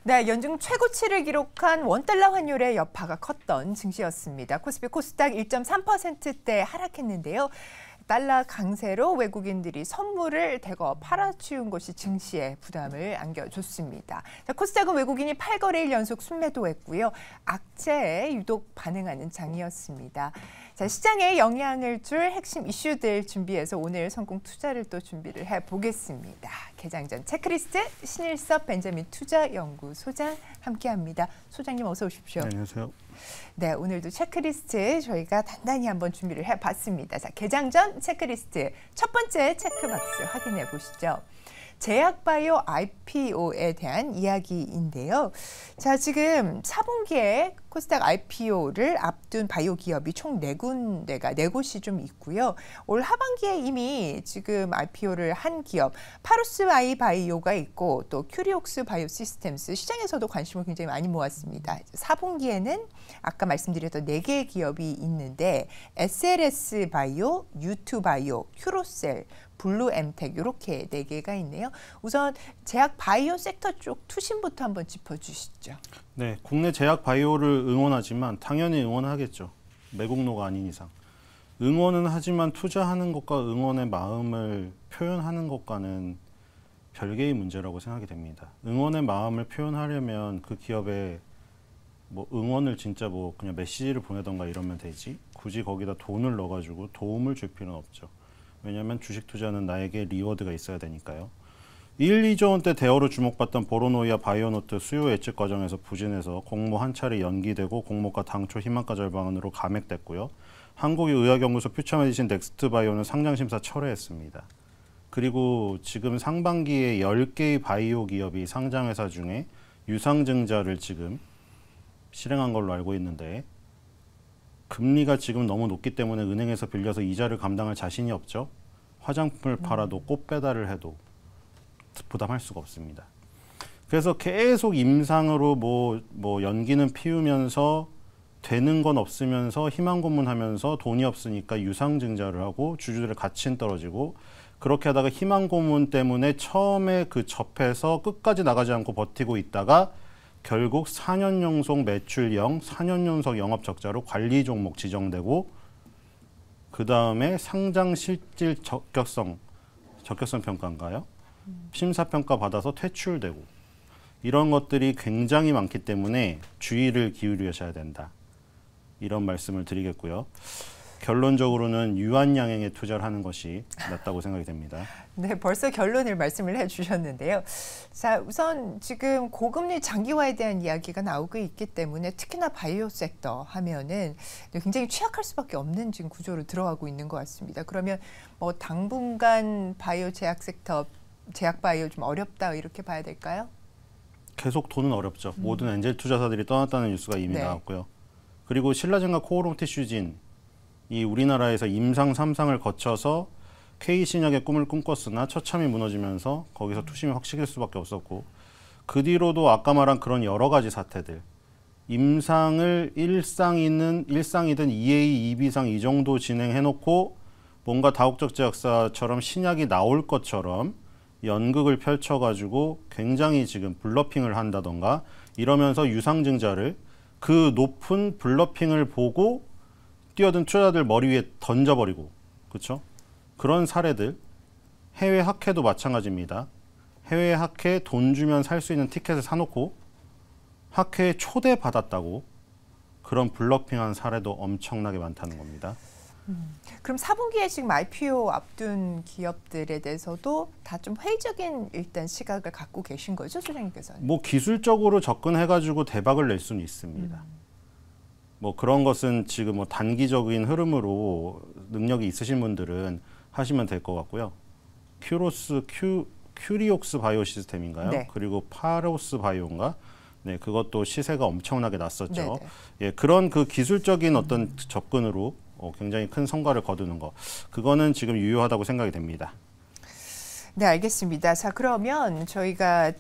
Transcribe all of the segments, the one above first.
네, 연중 최고치를 기록한 원달러 환율의 여파가 컸던 증시였습니다. 코스피 코스닥 1.3%대 하락했는데요. 달러 강세로 외국인들이 선물을 대거 팔아치운 것이 증시에 부담을 안겨줬습니다. 자, 코스닥은 외국인이 8거래일 연속 순매도했고요. 악재에 유독 반응하는 장이었습니다. 자, 시장에 영향을 줄 핵심 이슈들 준비해서 오늘 성공 투자를 또 준비를 해보겠습니다. 개장 전 체크리스트 신일섭 벤자민 투자연구소장 함께합니다. 소장님 어서 오십시오. 네, 안녕하세요. 네, 오늘도 체크리스트 저희가 단단히 한번 준비를 해봤습니다. 자, 개장 전 체크리스트 첫 번째 체크박스 확인해 보시죠. 제약바이오 IPO에 대한 이야기인데요. 자, 지금 4분기에 코스닥 IPO를 앞둔 바이오 기업이 총 4곳이 좀 있고요. 올 하반기에 이미 지금 IPO를 한 기업, 파루스 아이 바이오가 있고 또 큐리옥스 바이오 시스템스 시장에서도 관심을 굉장히 많이 모았습니다. 4분기에는 아까 말씀드렸던 4개의 기업이 있는데 SLS 바이오, U2 바이오, 큐로셀, 블루엠텍 이렇게 4개가 있네요. 우선 제약 바이오 섹터 쪽 투신부터 한번 짚어주시죠. 네, 국내 제약 바이오를 응원하지만 당연히 응원하겠죠. 매국노가 아닌 이상. 응원은 하지만 투자하는 것과 응원의 마음을 표현하는 것과는 별개의 문제라고 생각이 됩니다. 응원의 마음을 표현하려면 그 기업에 뭐 응원을 진짜 뭐 그냥 메시지를 보내던가 이러면 되지. 굳이 거기다 돈을 넣어가지고 도움을 줄 필요는 없죠. 왜냐하면 주식 투자는 나에게 리워드가 있어야 되니까요. 1, 2조 원대 대어로 주목받던 보로노이와 바이오노트 수요 예측 과정에서 부진해서 공모 한 차례 연기되고 공모가 당초 희망가 절반으로 감액됐고요. 한국의학연구소 퓨처메디신 넥스트바이오는 상장심사 철회했습니다. 그리고 지금 상반기에 10개의 바이오 기업이 상장회사 중에 유상증자를 지금 실행한 걸로 알고 있는데 금리가 지금 너무 높기 때문에 은행에서 빌려서 이자를 감당할 자신이 없죠. 화장품을 팔아도 꽃 배달을 해도 부담할 수가 없습니다. 그래서 계속 임상으로 뭐 연기는 피우면서 되는 건 없으면서 희망 고문하면서 돈이 없으니까 유상증자를 하고 주주들의 가치는 떨어지고 그렇게 하다가 희망 고문 때문에 처음에 그 접해서 끝까지 나가지 않고 버티고 있다가 결국 4년 연속 매출 0, 4년 연속 영업 적자로 관리 종목 지정되고 그 다음에 상장 실질 적격성 평가인가요? 심사평가 받아서 퇴출되고 이런 것들이 굉장히 많기 때문에 주의를 기울이셔야 된다. 이런 말씀을 드리겠고요. 결론적으로는 유한양행에 투자를 하는 것이 낫다고 생각이 됩니다. 네, 벌써 결론을 말씀을 해주셨는데요. 자, 우선 지금 고금리 장기화에 대한 이야기가 나오고 있기 때문에 특히나 바이오 섹터 하면은 굉장히 취약할 수밖에 없는 지금 구조로 들어가고 있는 것 같습니다. 그러면 뭐 당분간 바이오 제약 섹터, 제약 바이오 좀 어렵다 이렇게 봐야 될까요? 계속 돈은 어렵죠. 모든 엔젤 투자사들이 떠났다는 뉴스가 이미 나왔고요. 그리고 신라젠과 코오롱티슈진 이 우리나라에서 임상 3상을 거쳐서 K신약의 꿈을 꿈꿨으나 처참히 무너지면서 거기서 투심이 확 식일 수밖에 없었고 그 뒤로도 아까 말한 그런 여러 가지 사태들 임상을 1상이든 2A, 2B상 이 정도 진행해놓고 뭔가 다국적 제약사처럼 신약이 나올 것처럼 연극을 펼쳐가지고 굉장히 지금 블러핑을 한다던가 이러면서 유상증자를 그 높은 블러핑을 보고 뛰어든 투자들 머리 위에 던져버리고 그렇죠? 그런 사례들 해외 학회도 마찬가지입니다. 해외 학회 돈 주면 살 수 있는 티켓을 사놓고 학회에 초대받았다고 그런 블러핑한 사례도 엄청나게 많다는 겁니다. 그럼 4분기에 지금 IPO 앞둔 기업들에 대해서도 다 좀 회의적인 일단 시각을 갖고 계신 거죠, 소장님께서는? 뭐 기술적으로 접근해가지고 대박을 낼 수는 있습니다. 뭐 그런 것은 지금 뭐 단기적인 흐름으로 능력이 있으신 분들은 하시면 될 것 같고요. 큐리옥스 바이오 시스템인가요? 네. 그리고 파로스 바이오인가? 네, 그것도 시세가 엄청나게 났었죠. 네네. 예, 그런 그 기술적인 어떤 접근으로 굉장히 큰 성과를 거두는 거, 그거는 지금 유효하다고 생각이 됩니다. 네, 알겠습니다. 자, 그러면 저희가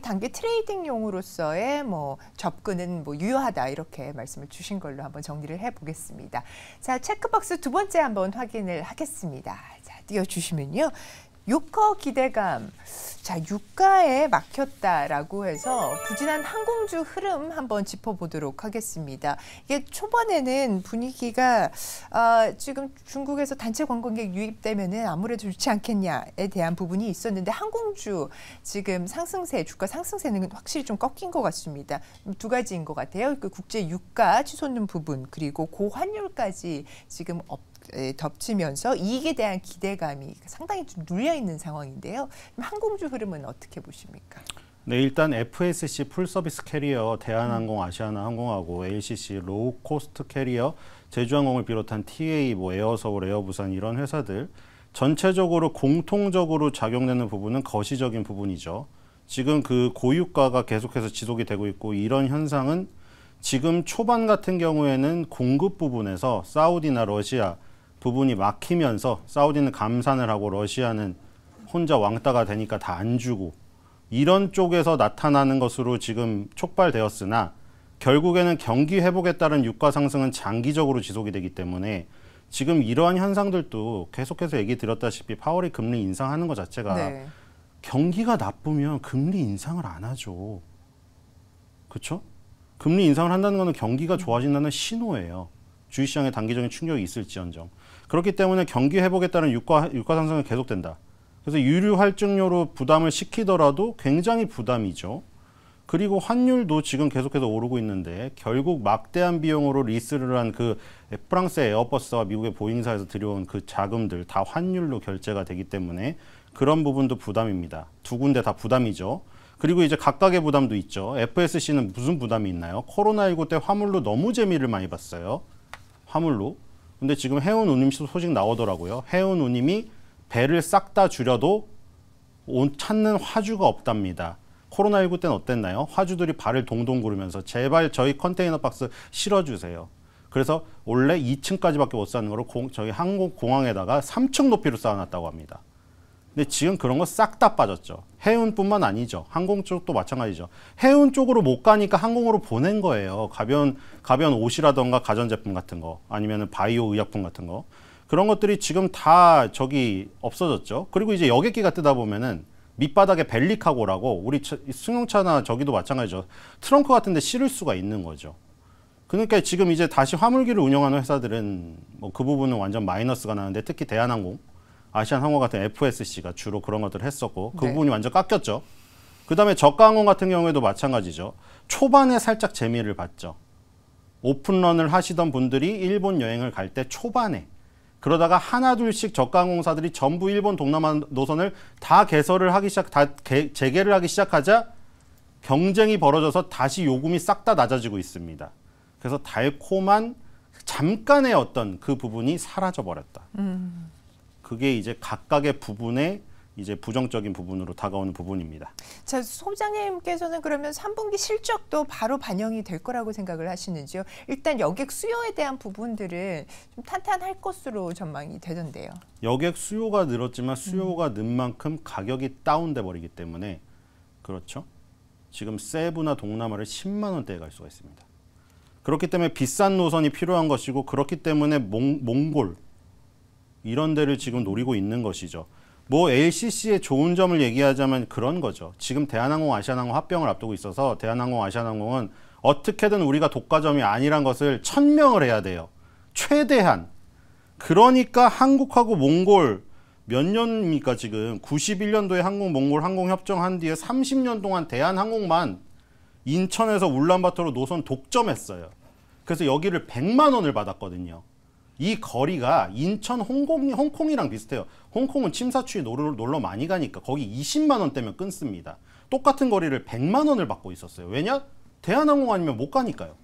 단기 트레이딩용으로서의 뭐 접근은 뭐 유효하다 이렇게 말씀을 주신 걸로 한번 정리를 해보겠습니다. 자, 체크박스 두 번째 한번 확인을 하겠습니다. 자, 띄워주시면요. 유가 기대감. 자, 유가에 막혔다라고 해서 부진한 항공주 흐름 한번 짚어보도록 하겠습니다. 이게 초반에는 분위기가 지금 중국에서 단체 관광객 유입되면은 아무래도 좋지 않겠냐에 대한 부분이 있었는데 항공주 지금 상승세, 주가 상승세는 확실히 좀 꺾인 것 같습니다. 두 가지인 것 같아요. 그 국제 유가 치솟는 부분 그리고 고환율까지 지금 덮치면서 이익에 대한 기대감이 상당히 좀 눌려 있는 상황인데요. 항공주 흐름은 어떻게 보십니까? 네, 일단 FSC 풀서비스 캐리어 대한항공, 아시아나항공하고 LCC 로우코스트 캐리어 제주항공을 비롯한 TA, 뭐 에어서울, 에어부산 이런 회사들 전체적으로 공통적으로 작용되는 부분은 거시적인 부분이죠. 지금 그 고유가가 계속해서 지속이 되고 있고 이런 현상은 지금 초반 같은 경우에는 공급 부분에서 사우디나 러시아 부분이 막히면서 사우디는 감산을 하고 러시아는 혼자 왕따가 되니까 다 안 주고 이런 쪽에서 나타나는 것으로 지금 촉발되었으나 결국에는 경기 회복에 따른 유가 상승은 장기적으로 지속이 되기 때문에 지금 이러한 현상들도 계속해서 얘기 드렸다시피 파월이 금리 인상하는 것 자체가 네. 경기가 나쁘면 금리 인상을 안 하죠. 그렇죠? 금리 인상을 한다는 것은 경기가 좋아진다는 신호예요. 주식시장에 단기적인 충격이 있을지언정. 그렇기 때문에 경기 회복에 따른 유가 상승은 계속된다. 그래서 유류 할증료로 부담을 시키더라도 굉장히 부담이죠. 그리고 환율도 지금 계속해서 오르고 있는데 결국 막대한 비용으로 리스를 한 그 프랑스의 에어버스와 미국의 보잉사에서 들여온 그 자금들 다 환율로 결제가 되기 때문에 그런 부분도 부담입니다. 두 군데 다 부담이죠. 그리고 이제 각각의 부담도 있죠. FSC는 무슨 부담이 있나요? 코로나19 때 화물로 너무 재미를 많이 봤어요. 화물로. 근데 지금 해운 운임 소식 나오더라고요. 해운 운임이 배를 싹 다 줄여도 찾는 화주가 없답니다. 코로나19 때는 어땠나요? 화주들이 발을 동동 구르면서 제발 저희 컨테이너 박스 실어주세요. 그래서 원래 2층까지밖에 못 쌓는 거를 저희 항공공항에다가 3층 높이로 쌓아놨다고 합니다. 근데 지금 그런 거 싹 다 빠졌죠. 해운뿐만 아니죠. 항공 쪽도 마찬가지죠. 해운 쪽으로 못 가니까 항공으로 보낸 거예요. 가벼운 옷이라던가 가전제품 같은 거 아니면 바이오 의약품 같은 거. 그런 것들이 지금 다 없어졌죠. 그리고 이제 여객기가 뜨다 보면은 밑바닥에 벨리카고라고 우리 승용차나 저기도 마찬가지죠. 트렁크 같은 데 실을 수가 있는 거죠. 그러니까 지금 이제 다시 화물기를 운영하는 회사들은 뭐 그 부분은 완전 마이너스가 나는데 특히 대한항공, 아시아나항공 같은 FSC가 주로 그런 것들을 했었고 그 부분이 완전 깎였죠. 그다음에 저가항공 같은 경우에도 마찬가지죠. 초반에 살짝 재미를 봤죠. 오픈런을 하시던 분들이 일본 여행을 갈 때 초반에 그러다가 하나둘씩 저가항공사들이 전부 일본 동남아 노선을 다 개설을 하기 재개를 하기 시작하자 경쟁이 벌어져서 다시 요금이 싹 다 낮아지고 있습니다. 그래서 달콤한 잠깐의 어떤 그 부분이 사라져 버렸다. 그게 이제 각각의 부분의 이제 부정적인 부분으로 다가오는 부분입니다. 자, 소장님께서는 그러면 3분기 실적도 바로 반영이 될 거라고 생각을 하시는지요? 일단 여객 수요에 대한 부분들은 좀 탄탄할 것으로 전망이 되던데요. 여객 수요가 늘었지만 수요가 는 만큼 가격이 다운돼 버리기 때문에 그렇죠. 지금 세부나 동남아를 10만 원대에 갈 수가 있습니다. 그렇기 때문에 비싼 노선이 필요한 것이고 그렇기 때문에 몽골 이런 데를 지금 노리고 있는 것이죠. 뭐 LCC의 좋은 점을 얘기하자면 그런 거죠. 지금 대한항공, 아시아나항공 합병을 앞두고 있어서 대한항공, 아시아나항공은 어떻게든 우리가 독과점이 아니란 것을 천명을 해야 돼요. 최대한. 그러니까 한국하고 몽골 몇 년입니까 지금. 91년도에 한국, 몽골 항공협정한 뒤에 30년 동안 대한항공만 인천에서 울란바토르 노선 독점했어요. 그래서 여기를 100만 원을 받았거든요. 이 거리가 인천, 홍콩이랑 비슷해요. 홍콩은 침사추이 놀러 많이 가니까 거기 20만 원대면 끊습니다. 똑같은 거리를 100만 원을 받고 있었어요. 왜냐? 대한항공 아니면 못 가니까요.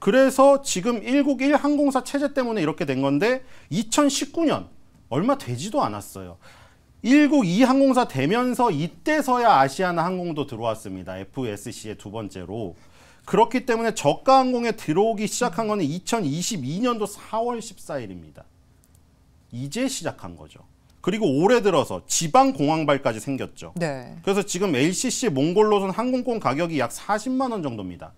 그래서 지금 1국일 항공사 체제 때문에 이렇게 된 건데 2019년 얼마 되지도 않았어요. 1국2 항공사 되면서 이때서야 아시아나 항공도 들어왔습니다. FSC의 두 번째로. 그렇기 때문에 저가 항공에 들어오기 시작한 거는 2022년도 4월 14일입니다. 이제 시작한 거죠. 그리고 올해 들어서 지방 공항발까지 생겼죠. 네. 그래서 지금 LCC 몽골 노선 항공권 가격이 약 40만 원 정도입니다.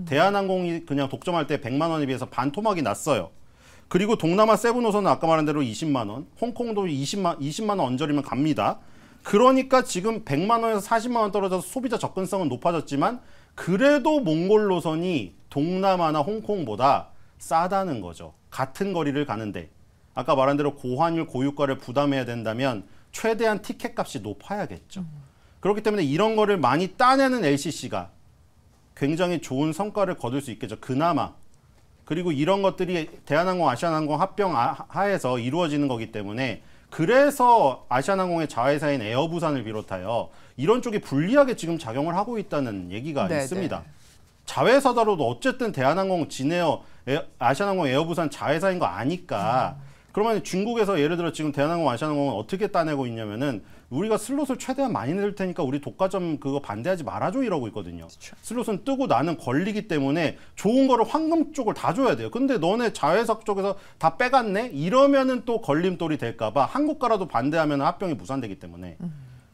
대한항공이 그냥 독점할 때 100만 원에 비해서 반토막이 났어요. 그리고 동남아 세부 노선은 아까 말한 대로 20만 원, 홍콩도 20만 원 언저리면 갑니다. 그러니까 지금 100만 원에서 40만 원 떨어져서 소비자 접근성은 높아졌지만 그래도 몽골 노선이 동남아나 홍콩보다 싸다는 거죠. 같은 거리를 가는데 아까 말한 대로 고환율, 고유가를 부담해야 된다면 최대한 티켓 값이 높아야겠죠. 그렇기 때문에 이런 거를 많이 따내는 LCC가 굉장히 좋은 성과를 거둘 수 있겠죠. 그나마. 그리고 이런 것들이 대한항공, 아시아나항공 합병 하에서 이루어지는 거기 때문에 그래서 아시아나항공의 자회사인 에어부산을 비롯하여 이런 쪽이 불리하게 지금 작용을 하고 있다는 얘기가 네네. 있습니다. 자회사다로도 어쨌든 대한항공, 진에어, 아시아나항공, 에어부산 자회사인 거 아니까 그러면 중국에서 예를 들어 지금 대한항공, 아시아나항공은 어떻게 따내고 있냐면은 우리가 슬롯을 최대한 많이 낼 테니까 우리 독과점 그거 반대하지 말아줘 이러고 있거든요. 그렇죠. 슬롯은 뜨고 나는 걸리기 때문에 좋은 거를 황금 쪽을 다 줘야 돼요. 근데 너네 자회사 쪽에서 다 빼갔네? 이러면은 또 걸림돌이 될까봐 한국가라도 반대하면 합병이 무산되기 때문에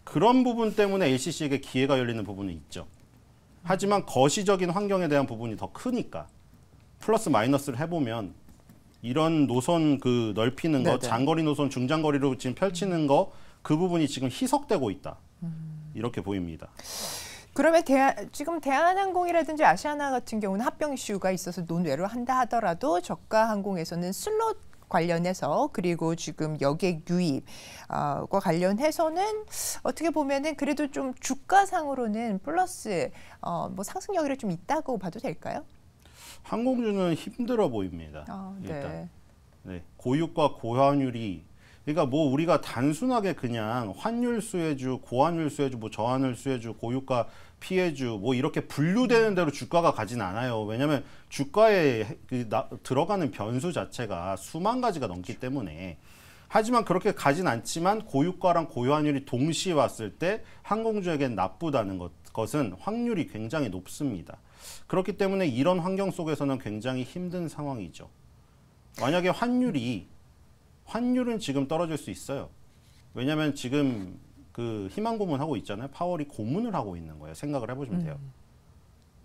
그런 부분 때문에 LCC에게 기회가 열리는 부분은 있죠. 하지만 거시적인 환경에 대한 부분이 더 크니까 플러스 마이너스를 해보면 이런 노선 그 넓히는 거, 네네. 장거리 노선, 중장거리로 지금 펼치는 거 그 부분이 지금 희석되고 있다. 이렇게 보입니다. 그러면 지금 대한항공이라든지 아시아나 같은 경우는 합병 이슈가 있어서 논외로 한다 하더라도 저가 항공에서는 슬롯 관련해서 그리고 지금 여객 유입과 관련해서는 어떻게 보면은 그래도 좀 주가상으로는 플러스 뭐 상승 여기가 좀 있다고 봐도 될까요? 항공주는 힘들어 보입니다. 네. 일단 네, 고유가 고환율이 그러니까 뭐 우리가 단순하게 그냥 환율 수혜주, 고환율 수혜주, 뭐 저환율 수혜주, 고유가 피해주 뭐 이렇게 분류되는 대로 주가가 가진 않아요. 왜냐하면 주가에 들어가는 변수 자체가 수만 가지가 넘기 때문에. 하지만 그렇게 가진 않지만 고유가랑 고환율이 동시에 왔을 때 항공주에겐 나쁘다는 것은 확률이 굉장히 높습니다. 그렇기 때문에 이런 환경 속에서는 굉장히 힘든 상황이죠. 만약에 환율은 지금 떨어질 수 있어요. 왜냐하면 지금 그 희망 고문하고 있잖아요. 파월이 고문을 하고 있는 거예요. 생각을 해보시면 돼요.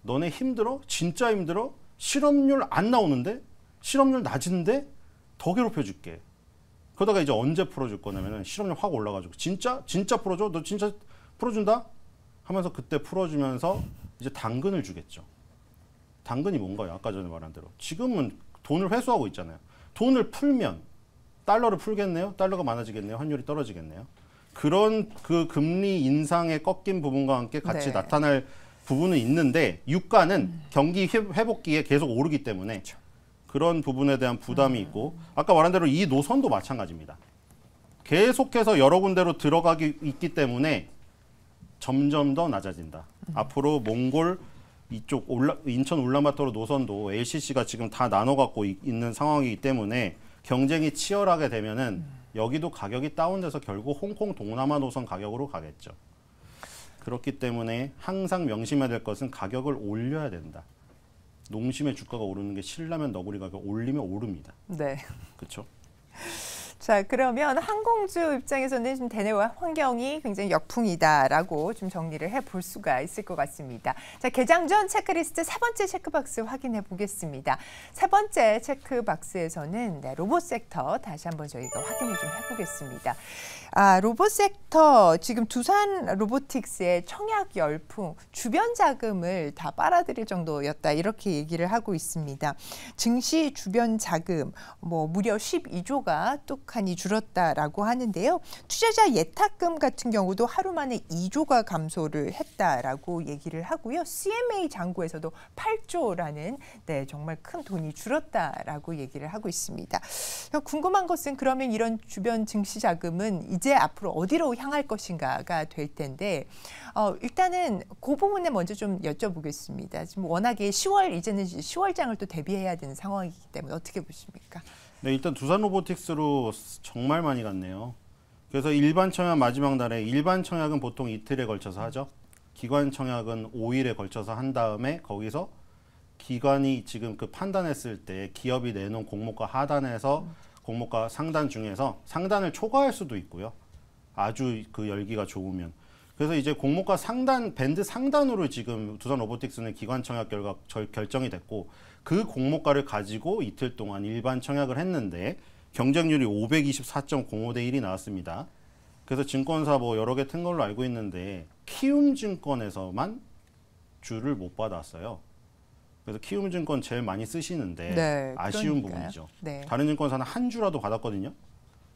너네 힘들어? 진짜 힘들어? 실업률 안 나오는데? 실업률 낮은데? 더 괴롭혀줄게. 그러다가 이제 언제 풀어줄 거냐면은 실업률 확 올라가지고 진짜 풀어줘? 너 진짜 풀어준다? 하면서 그때 풀어주면서 이제 당근을 주겠죠. 당근이 뭔가요? 아까 전에 말한 대로. 지금은 돈을 회수하고 있잖아요. 돈을 풀면 달러를 풀겠네요. 달러가 많아지겠네요. 환율이 떨어지겠네요. 그런 그 금리 인상의 꺾인 부분과 함께 같이 네. 나타날 부분은 있는데 유가는 경기 회복기에 계속 오르기 때문에 그런 부분에 대한 부담이 있고 아까 말한 대로 이 노선도 마찬가지입니다. 계속해서 여러 군데로 들어가기 있기 때문에 점점 더 낮아진다. 앞으로 몽골 이쪽 인천 울란바토르 노선도 LCC가 지금 다 나눠 갖고 있는 상황이기 때문에 경쟁이 치열하게 되면은 여기도 가격이 다운돼서 결국 홍콩 동남아 노선 가격으로 가겠죠. 그렇기 때문에 항상 명심해야 될 것은 가격을 올려야 된다. 농심의 주가가 오르는 게 신라면 너구리 가격 올리면 오릅니다. 네. 그렇죠? 자, 그러면 항공주 입장에서는 좀 대내 환경이 굉장히 역풍이다라고 좀 정리를 해볼 수가 있을 것 같습니다. 자, 개장 전 체크리스트 세 번째 체크박스 확인해 보겠습니다. 세 번째 체크박스에서는 로봇 섹터 다시 한번 저희가 확인을 좀 해보겠습니다. 로봇 섹터 지금 두산 로보틱스의 청약 열풍 주변 자금을 다 빨아들일 정도였다 이렇게 얘기를 하고 있습니다. 증시 주변 자금 무려 12조가 뚝하니 줄었다라고 하는데요. 투자자 예탁금 같은 경우도 하루 만에 2조가 감소를 했다라고 얘기를 하고요. CMA 잔고에서도 8조라는 정말 큰 돈이 줄었다라고 얘기를 하고 있습니다. 궁금한 것은 그러면 이런 주변 증시 자금은 이제 앞으로 어디로 향할 것인가가 될 텐데 일단은 그 부분에 먼저 좀 여쭤보겠습니다. 지금 워낙에 이제는 10월장을 또 대비해야 되는 상황이기 때문에 어떻게 보십니까? 네, 일단 두산 로보틱스로 정말 많이 갔네요. 그래서 일반 청약 마지막 날에 일반 청약은 보통 이틀에 걸쳐서 하죠. 기관 청약은 5일에 걸쳐서 한 다음에 거기서 기관이 지금 그 판단했을 때 기업이 내놓은 공모가 하단에서 공모가 상단 중에서 상단을 초과할 수도 있고요. 아주 그 열기가 좋으면. 그래서 이제 공모가 상단 밴드 상단으로 지금 두산 로보틱스는 기관 청약 결과 결정이 됐고 그 공모가를 가지고 이틀 동안 일반 청약을 했는데 경쟁률이 524.05대 1이 나왔습니다. 그래서 증권사 뭐 여러 개 튼 걸로 알고 있는데 키움증권에서만 주를 못 받았어요. 그래서 키움증권 제일 많이 쓰시는데 네, 아쉬운 그러니까요. 부분이죠. 네. 다른 증권사는 한 주라도 받았거든요.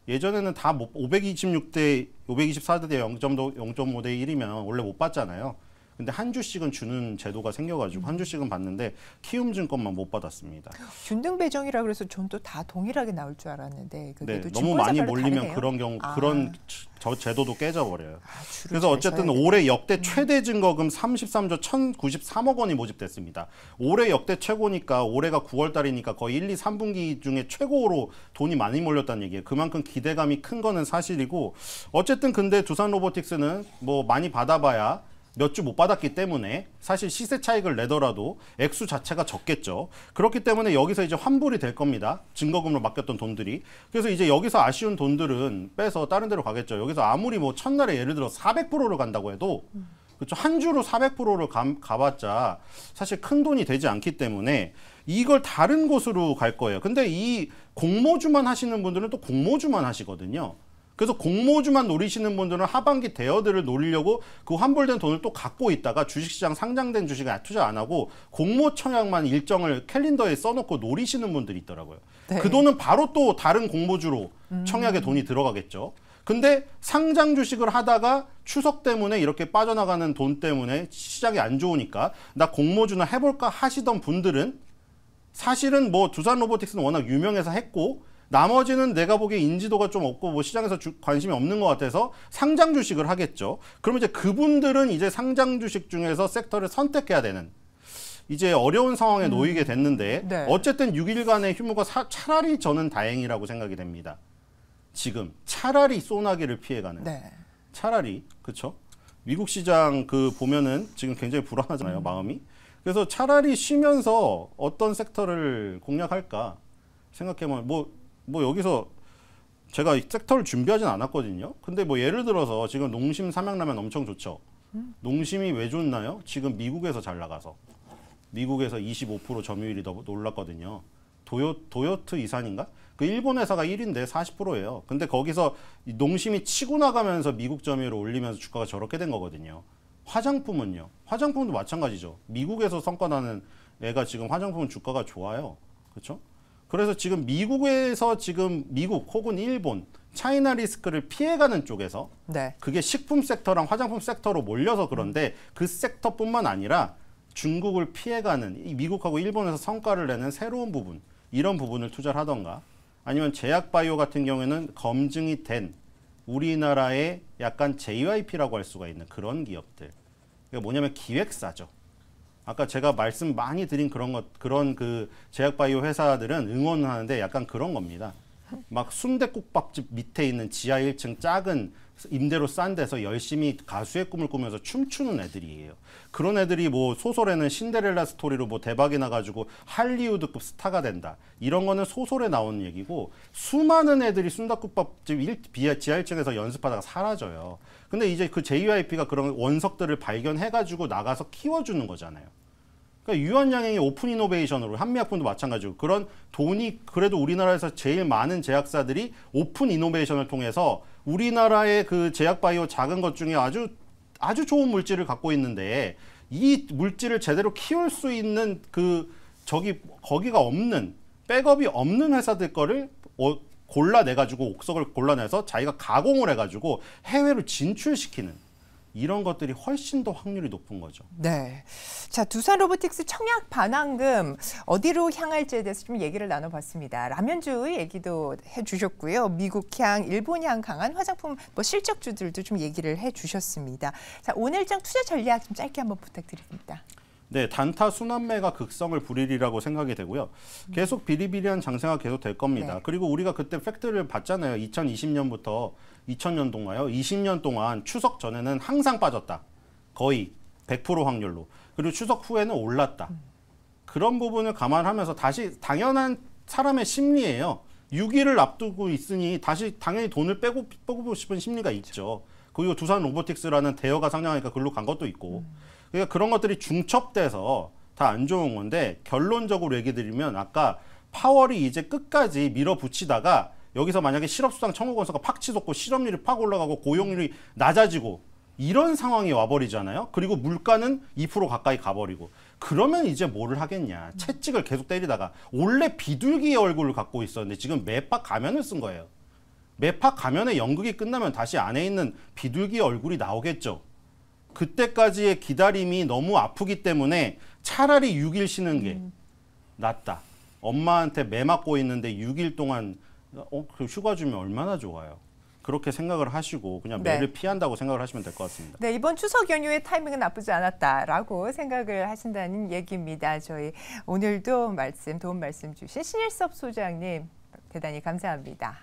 예전에는 다 526대 524대 0.5대 1이면 원래 못 받잖아요. 근데 한 주씩은 주는 제도가 생겨가지고 한 주씩은 받는데 키움증권만 못 받았습니다. 균등 배정이라 그래서 전 또 다 동일하게 나올 줄 알았는데 그게 네, 또 너무 많이 증권사별로 몰리면 다르네요. 그런 경우 그런 저 제도도 깨져버려요. 주를 그래서 잘 어쨌든 써야겠네요. 올해 역대 최대 증거금 33조 1,093억 원이 모집됐습니다. 올해 역대 최고니까 올해가 9월 달이니까 거의 1, 2, 3분기 중에 최고로 돈이 많이 몰렸다는 얘기예요. 그만큼 기대감이 큰 거는 사실이고 어쨌든 근데 두산 로보틱스는 뭐 많이 받아봐야 몇 주 못 받았기 때문에 사실 시세 차익을 내더라도 액수 자체가 적겠죠. 그렇기 때문에 여기서 이제 환불이 될 겁니다. 증거금으로 맡겼던 돈들이. 그래서 이제 여기서 아쉬운 돈들은 빼서 다른 데로 가겠죠. 여기서 아무리 뭐 첫날에 예를 들어 400%를 간다고 해도 그렇죠. 한 주로 400%를 가봤자 사실 큰 돈이 되지 않기 때문에 이걸 다른 곳으로 갈 거예요. 근데 이 공모주만 하시는 분들은 또 공모주만 하시거든요. 그래서 공모주만 노리시는 분들은 하반기 대여들을 노리려고 그 환불된 돈을 또 갖고 있다가 주식시장 상장된 주식에 투자 안 하고 공모 청약만 일정을 캘린더에 써놓고 노리시는 분들이 있더라고요. 네. 그 돈은 바로 또 다른 공모주로 청약에 돈이 들어가겠죠. 근데 상장 주식을 하다가 추석 때문에 이렇게 빠져나가는 돈 때문에 시장이 안 좋으니까 나 공모주나 해볼까 하시던 분들은 사실은 뭐 두산 로보틱스는 워낙 유명해서 했고 나머지는 내가 보기에 인지도가 좀 없고 뭐 시장에서 관심이 없는 것 같아서 상장 주식을 하겠죠. 그러면 이제 그분들은 이제 상장 주식 중에서 섹터를 선택해야 되는 이제 어려운 상황에 놓이게 됐는데 네. 어쨌든 6일간의 휴무가 차라리 저는 다행이라고 생각이 됩니다. 지금 차라리 소나기를 피해가는 네. 차라리 그렇죠. 미국 시장 그 보면은 지금 굉장히 불안하잖아요. 마음이. 그래서 차라리 쉬면서 어떤 섹터를 공략할까 생각해보면 뭐 여기서 제가 섹터를 준비하진 않았거든요. 근데 뭐 예를 들어서 지금 농심 삼양라면 엄청 좋죠. 농심이 왜 좋나요? 지금 미국에서 잘 나가서. 미국에서 25% 점유율이 더 올랐거든요. 도요트 이산인가? 그 일본 회사가 1인데 40%예요. 근데 거기서 농심이 치고 나가면서 미국 점유율을 올리면서 주가가 저렇게 된 거거든요. 화장품은요. 화장품도 마찬가지죠. 미국에서 성과나는 애가 지금 화장품 주가가 좋아요. 그렇죠? 그래서 지금 미국에서 지금 미국 혹은 일본 차이나 리스크를 피해가는 쪽에서 네. 그게 식품 섹터랑 화장품 섹터로 몰려서 그런데 그 섹터뿐만 아니라 중국을 피해가는 이 미국하고 일본에서 성과를 내는 새로운 부분 이런 부분을 투자를 하던가 아니면 제약바이오 같은 경우에는 검증이 된 우리나라의 약간 JYP라고 할 수가 있는 그런 기업들. 그게 뭐냐면 기획사죠. 아까 제가 말씀 많이 드린 그런 그 제약바이오 회사들은 응원하는데 약간 그런 겁니다. 막 순댓국밥집 밑에 있는 지하 1층 작은 임대료 싼 데서 열심히 가수의 꿈을 꾸면서 춤추는 애들이에요. 그런 애들이 뭐 소설에는 신데렐라 스토리로 뭐 대박이 나가지고 할리우드급 스타가 된다. 이런 거는 소설에 나오는 얘기고 수많은 애들이 순댓국밥집 지하 1층에서 연습하다가 사라져요. 근데 이제 그 JYP가 그런 원석들을 발견해가지고 나가서 키워주는 거잖아요. 그러니까 유한양행의 오픈 이노베이션으로 한미약품도 마찬가지고 그런 돈이 그래도 우리나라에서 제일 많은 제약사들이 오픈 이노베이션을 통해서 우리나라의 그 제약바이오 작은 것 중에 아주 좋은 물질을 갖고 있는데 이 물질을 제대로 키울 수 있는 거기가 없는 백업이 없는 회사들 거를 골라내가지고 옥석을 골라내서 자기가 가공을 해가지고 해외로 진출시키는 이런 것들이 훨씬 더 확률이 높은 거죠. 네. 자, 두산 로보틱스 청약 반환금 어디로 향할지에 대해서 좀 얘기를 나눠봤습니다. 라면주 얘기도 해주셨고요. 미국향, 일본향 강한 화장품 뭐 실적주들도 좀 얘기를 해주셨습니다. 자, 오늘장 투자 전략 좀 짧게 한번 부탁드립니다. 네, 단타 순환매가 극성을 부리리라고 생각이 되고요. 계속 비리비리한 장세가 계속 될 겁니다. 네. 그리고 우리가 그때 팩트를 봤잖아요. 2020년부터 2000년 동안요. 20년 동안 추석 전에는 항상 빠졌다. 거의 100% 확률로. 그리고 추석 후에는 올랐다. 그런 부분을 감안하면서 다시 당연한 사람의 심리예요. 6일을 앞두고 있으니 다시 당연히 돈을 빼고 싶은 심리가 있죠. 그리고 두산 로보틱스라는 대여가 상장하니까 글로 간 것도 있고. 그러니까 그런 것들이 중첩돼서 다 안 좋은 건데 결론적으로 얘기 드리면 아까 파월이 이제 끝까지 밀어붙이다가 여기서 만약에 실업수당 청구 건수가 팍 치솟고 실업률이 팍 올라가고 고용률이 낮아지고 이런 상황이 와버리잖아요. 그리고 물가는 2% 가까이 가버리고 그러면 이제 뭐를 하겠냐. 채찍을 계속 때리다가 원래 비둘기의 얼굴을 갖고 있었는데 지금 매팍 가면을 쓴 거예요. 매팍 가면의 연극이 끝나면 다시 안에 있는 비둘기의 얼굴이 나오겠죠. 그때까지의 기다림이 너무 아프기 때문에 차라리 6일 쉬는 게 낫다. 엄마한테 매 맞고 있는데 6일 동안 그 휴가 주면 얼마나 좋아요. 그렇게 생각을 하시고 그냥 매를 피한다고 생각을 하시면 될 것 같습니다. 네, 이번 추석 연휴의 타이밍은 나쁘지 않았다라고 생각을 하신다는 얘기입니다. 저희 오늘도 도움 말씀 주신 신일섭 소장님 대단히 감사합니다.